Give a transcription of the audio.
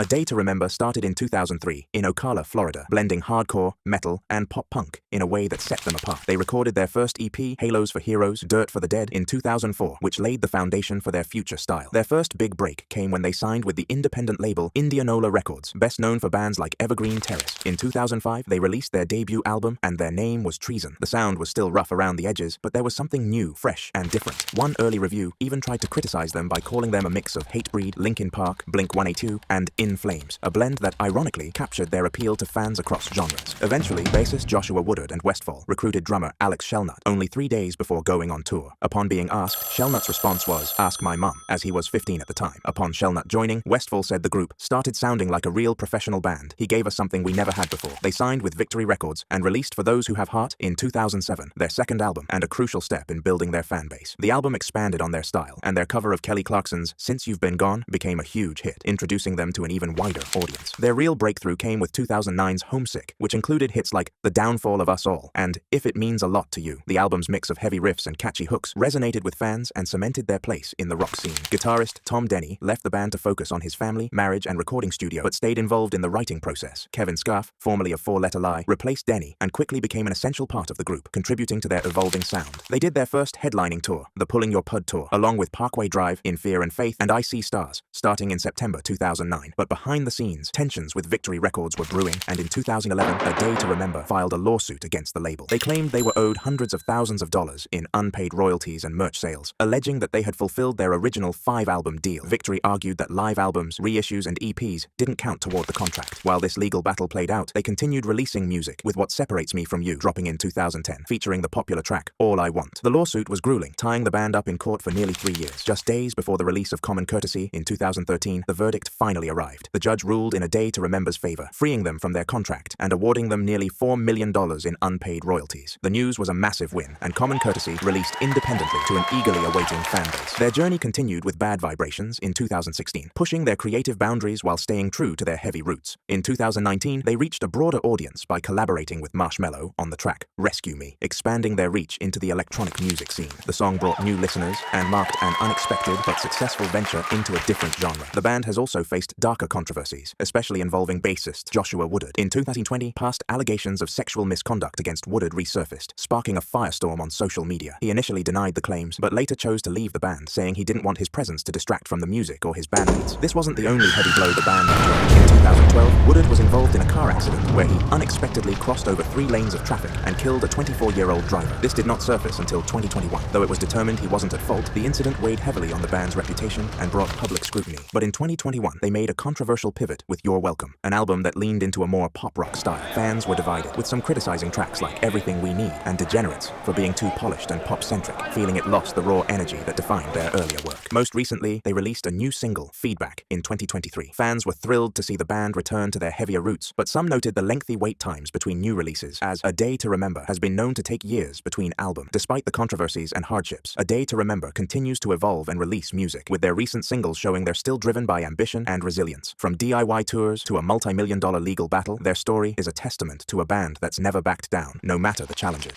A Day to Remember started in 2003 in Ocala, Florida, blending hardcore, metal, and pop-punk in a way that set them apart. They recorded their first EP, Halos for Heroes, Dirt for the Dead, in 2004, which laid the foundation for their future style. Their first big break came when they signed with the independent label Indianola Records, best known for bands like Evergreen Terrace. In 2005, they released their debut album, and their name was Treason. The sound was still rough around the edges, but there was something new, fresh, and different. One early review even tried to criticize them by calling them a mix of Hatebreed, Linkin Park, Blink-182, and In Flames, a blend that ironically captured their appeal to fans across genres. Eventually, bassist Joshua Woodard and Westfall recruited drummer Alex Shellnut only 3 days before going on tour. Upon being asked, Shellnut's response was, "Ask my mum," as he was 15 at the time. Upon Shellnut joining, Westfall said the group started sounding like a real professional band. He gave us something we never had before. They signed with Victory Records and released For Those Who Have Heart in 2007, their second album and a crucial step in building their fan base. The album expanded on their style, and their cover of Kelly Clarkson's Since You've Been Gone became a huge hit, introducing them to an even wider audience. Their real breakthrough came with 2009's Homesick, which included hits like The Downfall of Us All and If It Means a Lot to You. The album's mix of heavy riffs and catchy hooks resonated with fans and cemented their place in the rock scene. Guitarist Tom Denny left the band to focus on his family, marriage, and recording studio, but stayed involved in the writing process. Kevin Scarf, formerly of Four Letter Lie, replaced Denny and quickly became an essential part of the group, contributing to their evolving sound. They did their first headlining tour, the Pulling Your Pud Tour, along with Parkway Drive, In Fear and Faith, and I See Stars, starting in September 2009. But behind the scenes, tensions with Victory Records were brewing, and in 2011, A Day to Remember filed a lawsuit against the label. They claimed they were owed hundreds of thousands of dollars in unpaid royalties and merch sales, alleging that they had fulfilled their original 5-album deal. Victory argued that live albums, reissues, and EPs didn't count toward the contract. While this legal battle played out, they continued releasing music, with What Separates Me From You dropping in 2010, featuring the popular track All I Want. The lawsuit was grueling, tying the band up in court for nearly 3 years. Just days before the release of Common Courtesy in 2013, the verdict finally arrived. The judge ruled in A Day to Remember's favor, freeing them from their contract and awarding them nearly $4 million in unpaid royalties. The news was a massive win, and Common Courtesy released independently to an eagerly awaiting fan base. Their journey continued with Bad Vibrations in 2016, pushing their creative boundaries while staying true to their heavy roots. In 2019, they reached a broader audience by collaborating with Marshmello on the track Rescue Me, expanding their reach into the electronic music scene. The song brought new listeners and marked an unexpected but successful venture into a different genre. The band has also faced darker controversies, especially involving bassist Joshua Woodard. In 2020, past allegations of sexual misconduct against Woodard resurfaced, sparking a firestorm on social media. He initially denied the claims, but later chose to leave the band, saying he didn't want his presence to distract from the music or his bandmates. This wasn't the only heavy blow the band endured. In 2012, Woodard was involved in a car accident where he unexpectedly crossed over 3 lanes of traffic and killed a 24-year-old driver. This did not surface until 2021. Though it was determined he wasn't at fault, the incident weighed heavily on the band's reputation and brought public scrutiny. But in 2021, they made a controversial pivot with You're Welcome, an album that leaned into a more pop-rock style. Fans were divided, with some criticizing tracks like Everything We Need and Degenerates for being too polished and pop-centric, feeling it lost the raw energy that defined their earlier work. Most recently, they released a new single, Feedback, in 2023. Fans were thrilled to see the band return to their heavier roots, but some noted the lengthy wait times between new releases, as A Day to Remember has been known to take years between albums. Despite the controversies and hardships, A Day to Remember continues to evolve and release music, with their recent singles showing they're still driven by ambition and resilience. From DIY tours to a multi-million-dollar legal battle, their story is a testament to a band that's never backed down, no matter the challenges.